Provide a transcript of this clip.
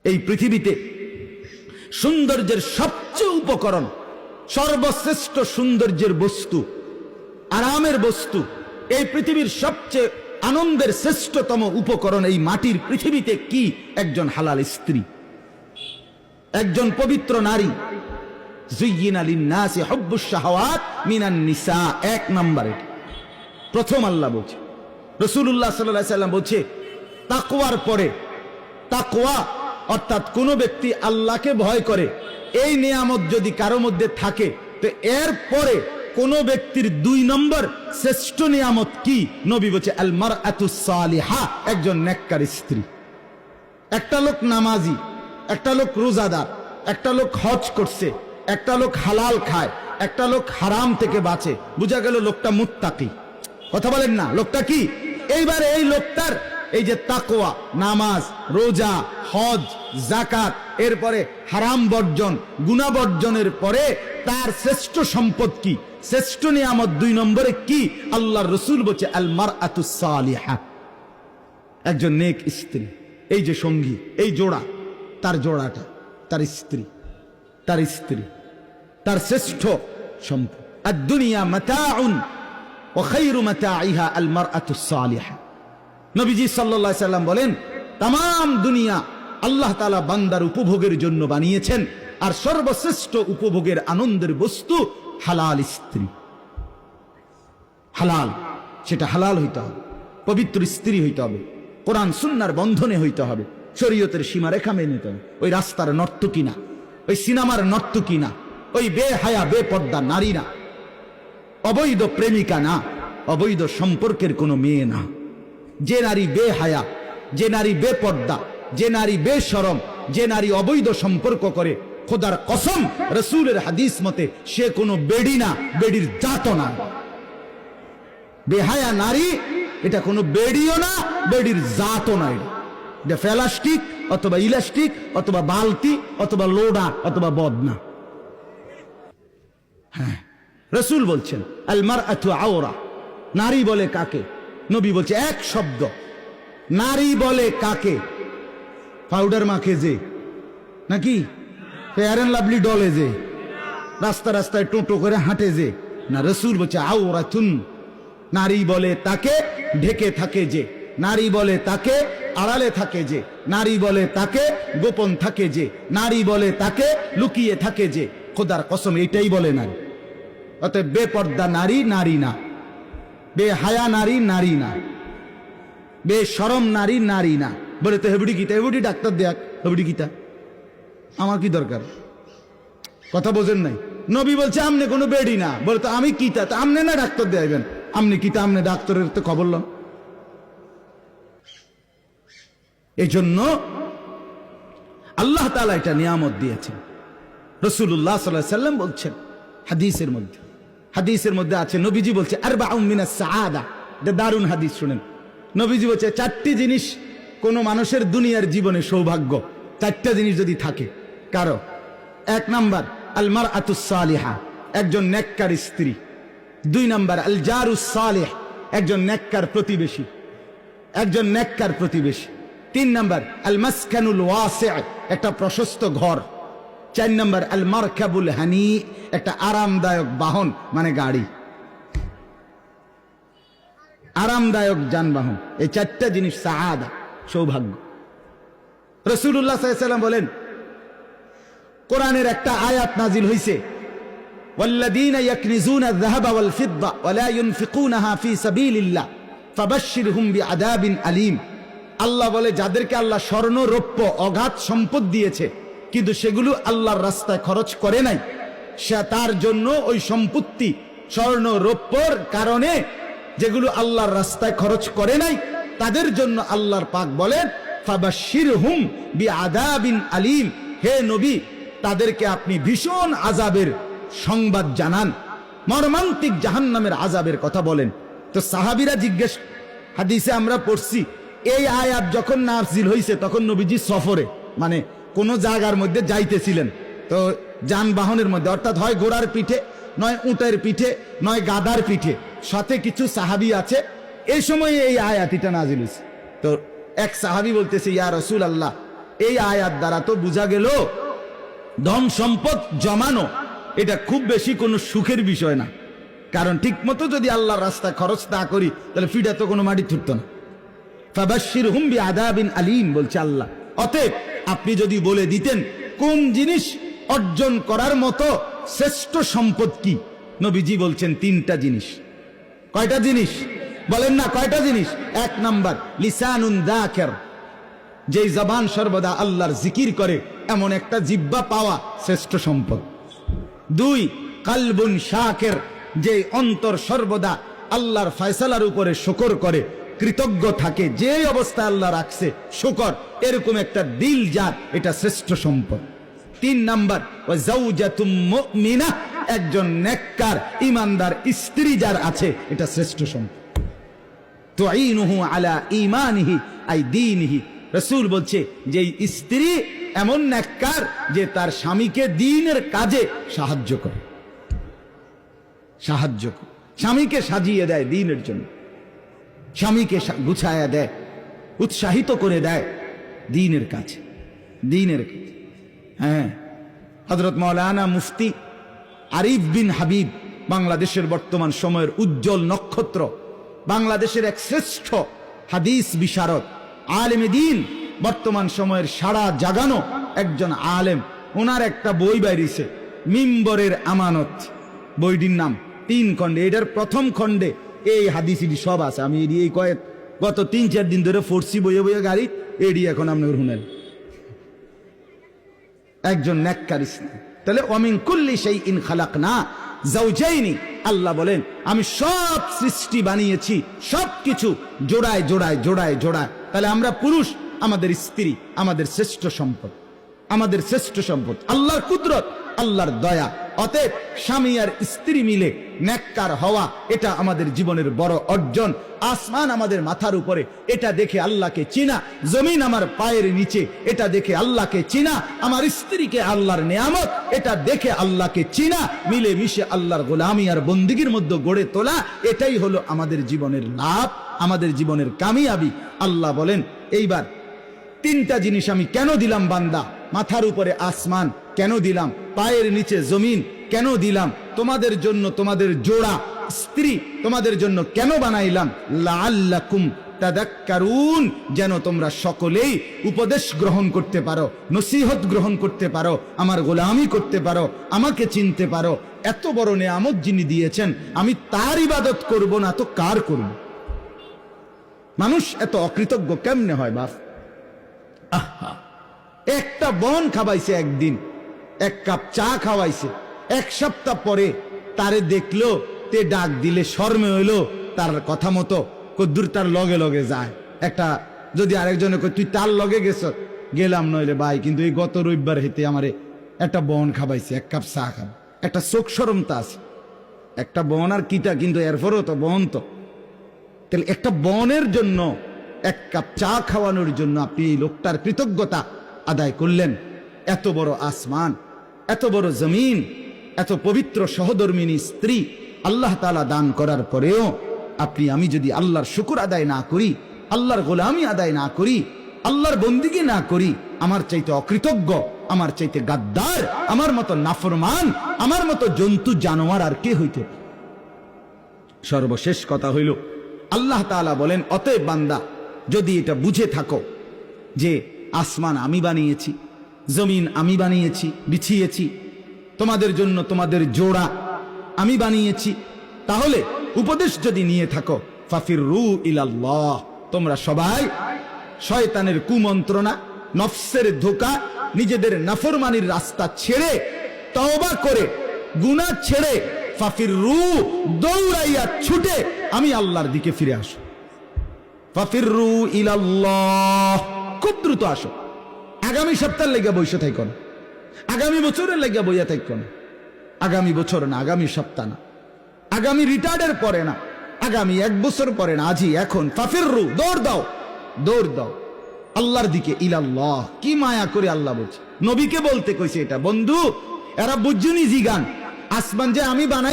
এই পৃথিবীতে সৌন্দর্যের সবচেয়ে উপকরণ, সর্বশ্রেষ্ঠ সৌন্দর্যের বস্তু, আরামের বস্তু, এই পৃথিবীর সবচেয়ে আনন্দের শ্রেষ্ঠতম উপকরণ এই মাটির পৃথিবীতে কি? একজন হালাল স্ত্রী, একজন পবিত্র নারী। যুয়্যিনা লিন-নাসি হুব্বুশ শাহাওয়াত মিনান নিসা, এক নম্বরে প্রথম আল্লাহ বলছে। রাসূলুল্লাহ সাল্লাল্লাহু আলাইহি সাল্লাম বলছে তাকওয়ার পরে, তাকওয়া অর্থাৎ কোন ব্যক্তি আল্লাহকে ভয় করে, এই নিয়ামত যদি কারো মধ্যে থাকে, তো এর পরে কোন ব্যক্তির 2 নম্বর শ্রেষ্ঠ নিয়ামত কি? নবী বলছে আল মারআতুস সালিহা, একজন নেককার স্ত্রী। একটা লোক নামাজি, একটা লোক রোজাদার, একটা লোক হজ করছে, একটা লোক হালাল খায়, একটা লোক হারাম থেকে বাঁচে, বোঝা গেল লোকটা মুত্তাকি। কথা বলেন না, লোকটা কি? এইবার এই লোকটার এই যে তাকওয়া, নামাজ, রোজা, হজ, যাকাত, এরপরে হারাম বর্জন, গুনাহ বর্জনের পরে তার শ্রেষ্ঠ সম্পদ কি? শ্রেষ্ঠ নিয়ামত 2 নম্বরে কি? আল্লাহর রাসূল বলছে আল মারআতুস সালিহা, একজন নেক স্ত্রী। এই যে সঙ্গী, এই জোড়া, তার জোড়াটা তার স্ত্রী, তার স্ত্রী তার শ্রেষ্ঠ সম্পদ। আদ-দুনিয়া মাতাউন ওয়া খায়রু মাতাইহা আল মারআতুস সালিহা। নবীজি সাল্লাল্লাহু আলাইহি সাল্লাম বলেন, তাম দুনিয়া আল্লাহ তাআলা বান্দার উপভোগের জন্য বানিয়েছেন, আর সর্বশ্রেষ্ঠ উপভোগের আনন্দের বস্তু হালাল স্ত্রী। হালাল, সেটা হালাল হইতে হবে, পবিত্র স্ত্রী হইতে হবে, কোরআন সুন্নাহর বন্ধনে হইতে হবে, শরীয়তের সীমারেখা মেনে নিতে হবে। ওই রাস্তার নর্তকী না, ওই সিনেমার নর্তকী না, ওই বেহায়া বেপর্দা নারী না, অবৈধ প্রেমিকা না, অবৈধ সম্পর্কের কোনো মেয়ে না। যে নারী বেহায়া, যে নারী বেপর্দা, যে নারী বেশরম, যে নারী অবৈধ সম্পর্ক করে, খোদার কসম, রাসূলের হাদিস মতে সে কোনো বেডি না, বেডির জাতও না। বেহায়া নারী এটা কোনো বেডিও না, বেডির জাতও না। এটা প্লাস্টিক অথবা ইলাস্টিক অথবা বালতি অথবা লোডা অথবা বদনা। হ্যাঁ, রাসূল বলছেন আল মারআতু আওরা, নারী বলে কাকে? নবী বলছে এক শব্দ, নারী বলে কাকে? পাউডার মাখে যে, নাকি ফেয়ার এন্ড লাভলি ডলে যে, রাস্তা রাস্তায় টোটো করে হাঁটে যে, না। রাসূল বলছে আওরাতুন, নারী বলে তাকে ঢেকে থাকে যে, নারী বলে তাকে আড়ালে থাকে যে, নারী বলে তাকে গোপন থাকে যে, নারী বলে তাকে লুকিয়ে থাকে যে। খোদার কসম, এটাই বলে নারী। অতএব বেপর্দা নারী নারী না, বেহায়া নারী নারী না, বেশরম নারী নারী না। বলে তো হেবুডি গীতা, হেবুডি ডাক্তার দেখ, হেবুডি গীতা আমার কি দরকার? কথা বোঝেন নাই? নবী বলছে আমনে কোনো বেডি না। বলে তো আমি কিতা, তা আমনে না ডাক্তার দেবেন, আমনে কিতা, আমনে ডাক্তারের তো খবর লন। এই জন্য আল্লাহ তাআলা এটা নিয়ামত দিয়েছেন। রাসূলুল্লাহ সাল্লাল্লাহু আলাইহি সাল্লাম বলছেন হাদিসের মধ্যে আছে, নবীজি বলছে আরবাউন মিনাস সাআদা, এটা দারুণ হাদিস, শুনেন। নবীজি বলছে 4টি জিনিস কোন মানুষের দুনিয়ার জীবনে সৌভাগ্য, 4টা জিনিস যদি থাকে কারো। 1 নাম্বার আল মারআতুস সালিহা, একজন নেককার স্ত্রী। 2 নাম্বার আল জারুস সালিহ, একজন নেককার প্রতিবেশী, একজন নেককার প্রতিবেশী। 3 নাম্বার আল মাসকানুল ওয়াসি', একটা প্রশস্ত ঘর। 4 নাম্বার আল মারকাবুল হানি, একটা আরামদায়ক বাহন, মানে গাড়ি, আরামদায়ক যানবাহন। এই 4টা জিনিস সাআদা, সৌভাগ্য। রাসূলুল্লাহ সাল্লাল্লাহু আলাইহি ওয়াসাল্লাম বলেন, কোরআনের একটা আয়াত নাজিল হইছে, ওয়াল্লাযীনা ইয়াকনিজুনা আয-যাহাবা ওয়াল ফিদ্দা ওয়া লা ইউনফিকুনাহা ফি সাবিলিল্লাহ ফাবাশশিরহুম বিআযাবিন আলীম। আল্লাহ বলে, যাদেরকে আল্লাহ স্বর্ণ রৌপ্য অগাধ সম্পদ দিয়েছে কিন্তু সেগুলো আল্লাহর রাস্তায় খরচ করে নাই, সে তার জন্য ওই সম্পত্তি স্বর্ণ রৌপ্যর কারণে যেগুলো আল্লাহর রাস্তায় খরচ করে নাই, তাদের জন্য আল্লাহর পাক বলেন ফাবাশশিরহুম বিআযাবিন আলীম, হে নবী তাদেরকে আপনি ভীষণ আযাবের সংবাদ জানান, মর্মান্তিক জাহান্নামের আযাবের কথা বলেন। তো সাহাবীরা জিজ্ঞেস, হাদিসে আমরা পড়ছি, এই আয়াত যখন নাযিল হইছে তখন নবীজি সফরে, মানে কোন জায়গার মধ্যে যাইতেছিলেন, তো যানবাহনের মধ্যে, অর্থাৎ হয় ঘোড়ার পিঠে, নয় উটের পিঠে, নয় গাধার পিঠে, সাথে কিছু সাহাবী আছে। এই সময় এই আয়াতটা নাযিল হইছে। তো এক সাহাবী বলতেছে, ইয়া রাসূলুল্লাহ, এই আয়াত দ্বারা তো বোঝা গেল ধন সম্পদ জমানো এটা খুব বেশি কোনো সুখের বিষয় না। কারণ ঠিক মতো যদি আল্লাহর রাস্তায় খরচ না করি তাহলে ফিডা তো কোনো মাটি ছুটতো না। ফাবাশশিরহুম বিআযাবিন আলীম বলছে আল্লাহ। অতএব আপনি যদি বলে দিতেন কোন জিনিস অর্জন করার মতো শ্রেষ্ঠ সম্পদ কি, নবীজি বলছেন তিনটা জিনিস। কয়টা জিনিস বলেন না, কয়টা জিনিস? এক নাম্বার লিসানুন যাকির, যেই জবান সর্বদা আল্লাহর জিকির করে এমন একটা জিহ্বা পাওয়া শ্রেষ্ঠ সম্পদ। দুই, কালবুন শাকির, যে অন্তর সর্বদা আল্লাহর ফয়সালার উপরে শুকর করে, কৃতজ্ঞ থাকে, যে অবস্থায় আল্লাহ রাখছে শুকর, এরকম একটা দিল যার, এটা শ্রেষ্ঠ সম্পদ। তিন নাম্বার ওয়া যাওজাতুম মুমিনাহ, একজন নেককার ঈমানদার স্ত্রী যার আছে, এটা শ্রেষ্ঠ সম্পদ। তুঈনুহু আলা ঈমানিহি আই দীনিহি, রাসূল বলছে যে স্ত্রী এমন নেককার যে তার স্বামীকে দ্বীনের কাজে সাহায্য করে, স্বামীকে সাজিয়ে দেয় দ্বীনের জন্য, স্বামীকে গুছায়া দেয়, উৎসাহিত করে দেয় দ্বীনের কাছে। হ্যাঁ, হযরত মাওলানা মুফতি আরিফ বিন হাবিব, বাংলাদেশের বর্তমান সময়ের উজ্জ্বল নক্ষত্র, বাংলাদেশের এক শ্রেষ্ঠ হাদিস বিশারদ, আলেম দ্বীন, বর্তমান সময়ের সারা জাগানো একজন আলেম। ওনার একটা বই বাইরেছে, মিম্বরের আমানত, বইটির নাম 3 খণ্ডে। এটার প্রথম খণ্ডে এই হাদিসটি সব আছে। আমি এই গত 3-4 দিন ধরে ফোর্সি বইয়ে বইয়ে গাড়ি এডি এখন আপনার শুনেন। একজন নেককার স্ত্রী। তাহলে ওয়ামিন কুল্লি শাইইন খালাকনা যাওজাইনি, আল্লাহ বলেন আমি সব সৃষ্টি বানিয়েছি, সবকিছু জোড়ায় জোড়ায় জোড়ায় জোড়ায়। তাহলে আমরা পুরুষ, আমাদের স্ত্রী আমাদের শ্রেষ্ঠ সম্পদ, আমাদের শ্রেষ্ঠ সম্পদ, আল্লাহর কুদরত, আল্লাহর দয়া। অতএব স্বামী আর স্ত্রী মিলে নেককার হওয়া, এটা আমাদের জীবনের বড় অর্জন। আসমান আমাদের মাথার উপরে, এটা দেখে আল্লাহকে চিনা। জমিন আমার পায়ের নিচে, এটা দেখে আল্লাহকে চিনা। আমার স্ত্রীকে আল্লাহর নেয়ামত, এটা দেখে আল্লাহকে চিনা। মিলে মিশে আল্লাহর গোলামি আর বন্দিগির মধ্যে গড়ে তোলা, এটাই হলো আমাদের জীবনের লাভ, আমাদের জীবনের কামিয়াবি। আল্লাহ বলেন এইবার 3টা জিনিস আমি কেন দিলাম বান্দা, মাথার উপরে আসমান কেন দিলাম, পায়ের নিচে জমিন কেন দিলাম, তোমাদের জন্য তোমাদের জোড়া স্ত্রী তোমাদের জন্য কেন বানাইলাম, লাআল্লাকুম তাযাক্কারুন, যেন তোমরা সকলেই উপদেশ গ্রহণ করতে পারো, নসিহত গ্রহণ করতে পারো, আমার গোলামি করতে পারো, আমাকে চিনতে পারো। এত বড় নেয়ামত যিনি দিয়েছেন, আমি তার ইবাদত করব না তো কার করব? মানুষ এত অকৃতজ্ঞ কেমনে হয় বাপ? আহা, একটা বন খাওয়াইছে, একদিন 1 কাপ চা খাওয়াইছে, 1 সপ্তাহ পরে তারে দেখলো, তে ডাক দিলে শর্মে হইলো, তার কথা মতো কদ্দুর তার লগে লগে যায়। একটা যদি আরেকজনে কই তুই তার লগে গেছ, গেলাম, নইলে ভাই কিন্তু এই গত রবিবার হেতে আমারে একটা বন খাওয়াইছে, 1 কাপ চা খাব, একটা চোখ শরমতা আছে। একটা বন আর কিটা, কিন্তু এরপরও তো বন। তো তাহলে একটা বনের জন্য 1 কাপ চা খাওয়ানোর জন্য আপনি এই লোকটার কৃতজ্ঞতা আদায় করলেন। এত বড় আসমান, এত বড় জমিন, এত পবিত্র সহধর্মিনী স্ত্রী আল্লাহ তাআলা দান করার পরেও আপনি আমি যদি আল্লাহর শুকর আদায় না করি, আল্লাহর গোলামি আদায় না করি, আল্লাহর বন্দিগি না করি, আমার চাইতে অকৃতজ্ঞ, আমার চাইতে গাদ্দার, আমার মতো নাফরমান, আমার মতো জন্তু জানোয়ার আর কে হইতে? সর্বশেষ কথা হইল, আল্লাহ তাআলা বলেন অতএব বান্দা যদি এটা বুঝে থাকো যে আসমান আমি বানিয়েছি, জমিন আমি বানিয়েছি, বিছিয়েছি, তোমাদের জন্য তোমাদের জোড়া আমি বানিয়েছি, তাহলে উপদেশ যদি নিয়ে থাকো, ফাফিরু ইলাল্লাহ, তোমরা সবাই শয়তানের কুমন্ত্রণা, নফসের ধোঁকা, নিজেদের নাফরমানির রাস্তা ছেড়ে, তওবা করে, গুনাহ ছেড়ে, ফাফিরু, দৌড়াইয়া ছুটে আমি আল্লাহর দিকে ফিরে আসো। ফাফিরু ইলাল্লাহ, খুব দ্রুত আসো। আগামী সপ্তাহের লেগে বসে থাকো না, আগামী বছরের লেগে বইয়া থাকো না, আগামী বছর না, আগামী সপ্তাহ না, আগামী রিটায়ার্ডের পরে না, আগামী 1 বছর পরে না, আজই এখন। ফাফিরু, দৌড় দাও, দৌড় দাও আল্লাহর দিকে। ইলাল্লাহ, কি মায়া করে আল্লাহ বলছে, নবীকে বলতে কইছে এটা। বন্ধু, এরা বুঝুনি জিগান, আসমান যে আমি বানাই